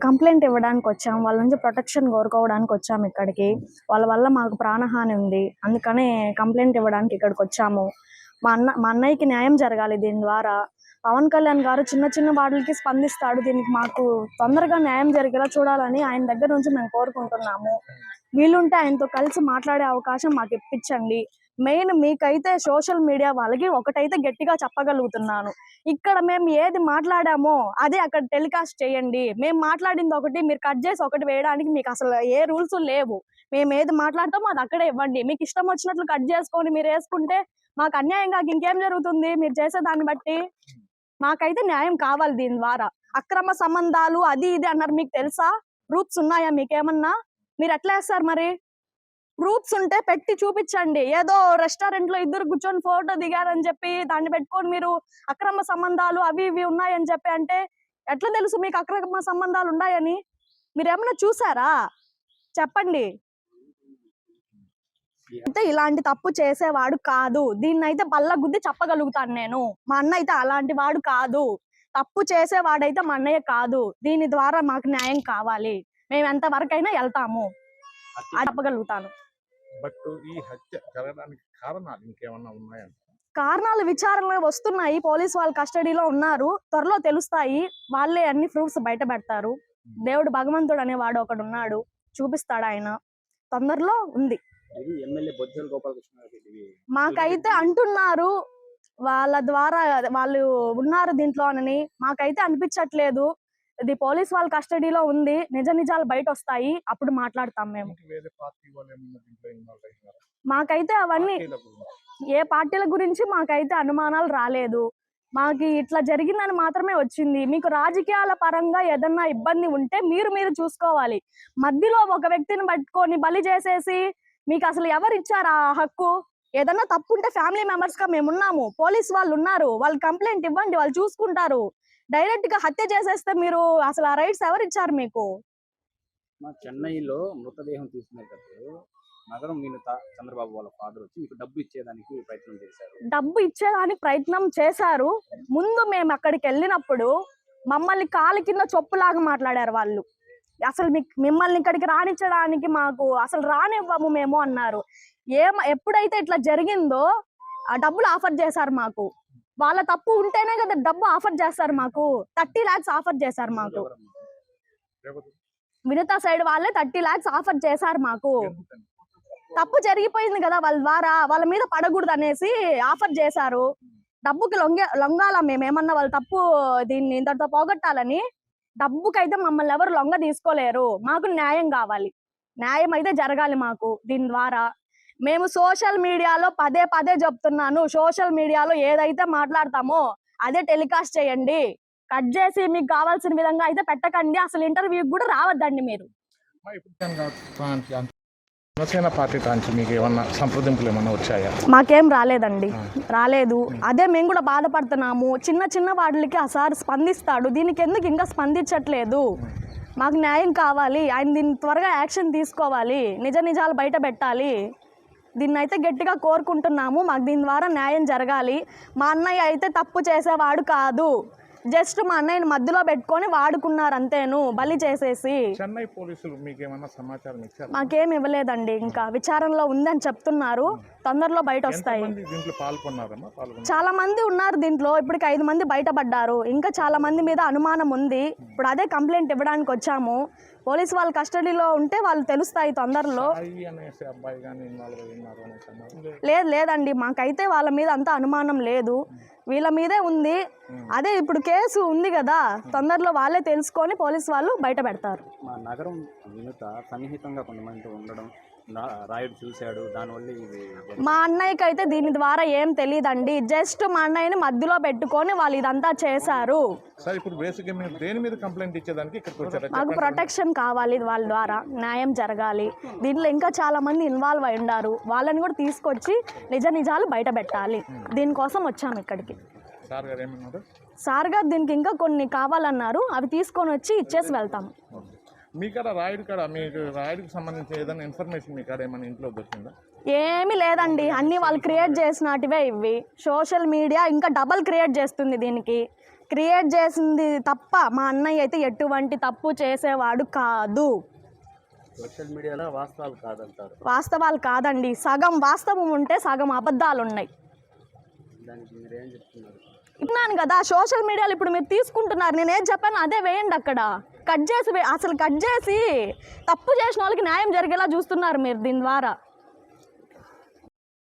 Complaint ఇవ్వడానికి వచ్చాం. వాళ్ళ నుంచి ప్రొటెక్షన్ కోరుకోవడానికి వచ్చాం ఇక్కడికి. వాళ్ళ వల్ల మాకు ప్రాణహాని ఉంది. అందుకనే కంప్లైంట్ ఇవ్వడానికి ఇక్కడికి వచ్చాము. మా అన్నయ్యకి న్యాయం జరగాలి దీని ద్వారా. పవన్ కళ్యాణ్ గారు చిన్న చిన్న వాటికి స్పందిస్తాడు. దీనికి మాకు తొందరగా న్యాయం జరిగేలా చూడాలని ఆయన దగ్గర నుంచి మేము కోరుకుంటున్నాము. వీలుంటే ఆయనతో కలిసి మాట్లాడే అవకాశం మాకు ఇప్పించండి. మెయిన్ మీకైతే సోషల్ మీడియా వాళ్ళకి ఒకటైతే గట్టిగా చెప్పగలుగుతున్నాను, ఇక్కడ మేము ఏది మాట్లాడామో అదే అక్కడ టెలికాస్ట్ చేయండి. మేము మాట్లాడింది ఒకటి, మీరు కట్ చేసి ఒకటి వేయడానికి మీకు అసలు ఏ రూల్స్ లేవు. మేము ఏది మాట్లాడతామో అది అక్కడే ఇవ్వండి. మీకు ఇష్టం వచ్చినట్లు కట్ చేసుకొని మీరు వేసుకుంటే మాకు అన్యాయంగా ఇంకేం జరుగుతుంది? మీరు చేసే దాన్ని బట్టి మాకైతే న్యాయం కావాలి. దీని ద్వారా అక్రమ సంబంధాలు అది ఇది అన్నారు, మీకు తెలుసా? ప్రూఫ్స్ ఉన్నాయా మీకేమన్నా? మీరు ఎట్లా వేస్తారు మరి? ప్రూఫ్స్ ఉంటే పెట్టి చూపించండి. ఏదో రెస్టారెంట్ లో ఇద్దరు కూర్చొని ఫోటో దిగారని చెప్పి దాన్ని పెట్టుకొని మీరు అక్రమ సంబంధాలు అవి ఇవి ఉన్నాయని చెప్పి అంటే ఎట్లా తెలుసు మీకు అక్రమ సంబంధాలు ఉన్నాయని? మీరు ఏమన్నా చూసారా? చెప్పండి. అయితే ఇలాంటి తప్పు చేసేవాడు కాదు. దీన్ని అయితే బల్ల గుద్ది చెప్పగలుగుతాను నేను. మా అన్న అయితే అలాంటి వాడు కాదు. తప్పు చేసేవాడైతే మా అన్నయ్య కాదు. దీని ద్వారా మాకు న్యాయం కావాలి. మేము ఎంత వరకైనా వెళ్తాము. చెప్పగలుగుతాను. ఈ హత్య జరగడానికి కారణాలు ఇంకేమన్నా ఉన్నాయంట? కారణాలు విచారణలో వస్తున్నాయి. పోలీసు వాళ్ళ కస్టడీలో ఉన్నారు. త్వరలో తెలుస్తాయి. వాళ్ళే అన్ని ప్రూఫ్స్ బయట పెడతారు. దేవుడు భగవంతుడు అనేవాడు ఒకడు ఉన్నాడు, చూపిస్తాడు ఆయన. తొందరలో ఉంది. మాకైతే అంటున్నారు వాళ్ళ ద్వారా వాళ్ళు ఉన్నారు దీంట్లో అని. మాకైతే అనిపించట్లేదు. ఇది పోలీస్ వాళ్ళ కస్టడీలో ఉంది. నిజ నిజాలు బయట వస్తాయి, అప్పుడు మాట్లాడతాం మేము. మాకైతే అవన్నీ ఏ పార్టీల గురించి మాకైతే అనుమానాలు రాలేదు. మాకు ఇట్లా జరిగిందని మాత్రమే వచ్చింది. మీకు రాజకీయాల పరంగా ఏదన్నా ఇబ్బంది ఉంటే మీరు చూసుకోవాలి. మధ్యలో ఒక వ్యక్తిని పట్టుకొని బలి చేసేసి మీకు అసలు ఎవరు ఇచ్చారు ఆ హక్కు? ఏదన్నా తప్పు ఉంటే ఫ్యామిలీ మెంబర్స్ గా మేము ఉన్నాము, పోలీస్ వాళ్ళు ఉన్నారు, వాళ్ళు కంప్లైంట్ ఇవ్వండి, వాళ్ళు చూసుకుంటారు. డైరెక్ట్ గా హత్య చేసేస్తే మీరు అసలు ఆ రైట్స్ ఎవరు ఇచ్చారు మీకు? చెన్నైలో మృతదేహం తీసుకునేటప్పుడు నగరం మీనత చంద్రబాబు వాళ్ళ ఫాదర్ వచ్చి మీకు డబ్బు ఇచ్చేదానికి ప్రయత్నం చేశారు. డబ్బు ఇచ్చేదానికి ప్రయత్నం చేశారు. ముందు మేము అక్కడికి వెళ్ళినప్పుడు మమ్మల్ని కాలు కింద చొప్పులాగా మాట్లాడారు వాళ్ళు. అసలు మిమ్మల్ని ఇక్కడికి రానిచ్చడానికి మాకు అసలు రానివ్వము మేము అన్నారు. ఎప్పుడైతే ఇట్లా జరిగిందో ఆ డబ్బులు ఆఫర్ చేశారు మాకు. వాళ్ళ తప్పు ఉంటేనే కదా డబ్బు ఆఫర్ చేస్తారు మాకు. 30 lakhs ఆఫర్ చేశారు మాకు. వినత సైడ్ వాళ్ళే 30 lakhs ఆఫర్ చేశారు మాకు. తప్పు జరిగిపోయింది కదా వాళ్ళ ద్వారా, వాళ్ళ మీద పడకూడదు అనేసి ఆఫర్ చేశారు. డబ్బుకి లొంగాల మేమేమన్నా వాళ్ళ తప్పు దీన్ని ఇంతటితో పోగొట్టాలని? డబ్బుకైతే మమ్మల్ని ఎవరు లొంగ తీసుకోలేరు. మాకు న్యాయం కావాలి. న్యాయం అయితే జరగాలి మాకు దీని ద్వారా. మేము సోషల్ మీడియాలో పదే చెప్తున్నాను, సోషల్ మీడియాలో ఏదైతే మాట్లాడతామో అదే టెలికాస్ట్ చేయండి. కట్ చేసి మీకు కావాల్సిన విధంగా అయితే పెట్టకండి. అసలు ఇంటర్వ్యూకి కూడా రావద్దండి మీరు. జనసేన పార్టీ నుంచి మీకు ఏమన్నా సంప్రదింపులు ఏమన్నా వచ్చాయా? మాకేం రాలేదండి, రాలేదు. అదే మేము కూడా బాధపడుతున్నాము. చిన్న వాటికి ఆ సార్ స్పందిస్తాడు, దీనికి ఎందుకు ఇంకా స్పందించట్లేదు? మాకు న్యాయం కావాలి. ఆయన దీన్ని త్వరగా యాక్షన్ తీసుకోవాలి. నిజాలు బయట పెట్టాలి. దీన్ని అయితే గట్టిగా కోరుకుంటున్నాము. మాకు దీని ద్వారా న్యాయం జరగాలి. మా అన్నయ్య అయితే తప్పు చేసేవాడు కాదు. జస్ట్ మా అన్నయ్యని మధ్యలో పెట్టుకొని వాడుకున్నారు అంతేను, బలి చేసేసి. చెన్నై పోలీసులు మీకేమన్నా సమాచారం ఇచ్చారా? మాకేం ఇవ్వలేదండి. ఇంకా విచారణలో ఉందని చెప్తున్నారు. తొందరలో బయట వస్తాయి. చాలా మంది ఉన్నారు దీంట్లో. ఇప్పటికి 5 మంది బయటపడ్డారు. ఇంకా చాలా మంది మీద అనుమానం ఉంది. ఇప్పుడు అదే కంప్లైంట్ ఇవ్వడానికి వచ్చాము. పోలీస్ వాళ్ళ కస్టడీలో ఉంటే వాళ్ళు తెలుస్తాయి తొందరలో. లేదండి, మాకైతే వాళ్ళ మీద అంత అనుమానం లేదు, వీళ్ళ మీదే ఉంది. అదే ఇప్పుడు కేసు ఉంది కదా, తొందరలో వాళ్ళే తెలుసుకొని పోలీస్ వాళ్ళు బయట పెడతారు. మా నగరం వినత సన్నిహితంగా కొంతమంది ఉండడం రాయుడు చూశాడు, దానివల్ల మా అన్నయ్యకి అయితే దీని ద్వారా ఏం తెలియదండి. జస్ట్ మా అన్నయ్యని మధ్యలో పెట్టుకొని వాళ్ళు ఇదంతా చేశారు. మాకు ప్రొటెక్షన్ కావాలి, వాళ్ళ ద్వారా న్యాయం జరగాలి. దీంట్లో ఇంకా చాలా మంది ఇన్వాల్వ్ అయి ఉన్నారు. వాళ్ళని కూడా తీసుకొచ్చి నిజాలు బయట పెట్టాలి. దీనికోసం వచ్చాము ఇక్కడికి. సార్ గారు దీనికి ఇంకా కొన్ని కావాలన్నారు, అవి తీసుకొని వచ్చి ఇచ్చేసి వెళ్తాము. మీ కాడ రాయుడికి సంబంధించి ఏదైనా ఇన్ఫర్మేషన్ మీ కాడ ఏమైనా ఇంట్లో దొరికిందా? ఏమీ లేదండి, అన్నీ వాళ్ళు క్రియేట్ చేసినటివే ఇవి. సోషల్ మీడియా ఇంకా డబల్ క్రియేట్ చేస్తుంది దీనికి. క్రియేట్ చేసింది తప్ప మా అన్నయ్య అయితే ఎటువంటి తప్పు చేసేవాడు కాదు. సోషల్ మీడియాలో వాస్తవాలు కాదంటారు. వాస్తవాలు కాదండి, సగం వాస్తవం ఉంటే సగం అబద్ధాలు ఉన్నాయి. దానికి మీరేం చెప్తున్నారు? విన్నాను కదా, సోషల్ మీడియాలో ఇప్పుడు మీరు తీసుకుంటున్నారు, నేను ఏం చెప్పాను అదే వేయండి అక్కడ. కట్ చేసి తప్పు చేసిన వాళ్ళకి న్యాయం జరిగేలా చూస్తున్నారు మీరు దీని ద్వారా.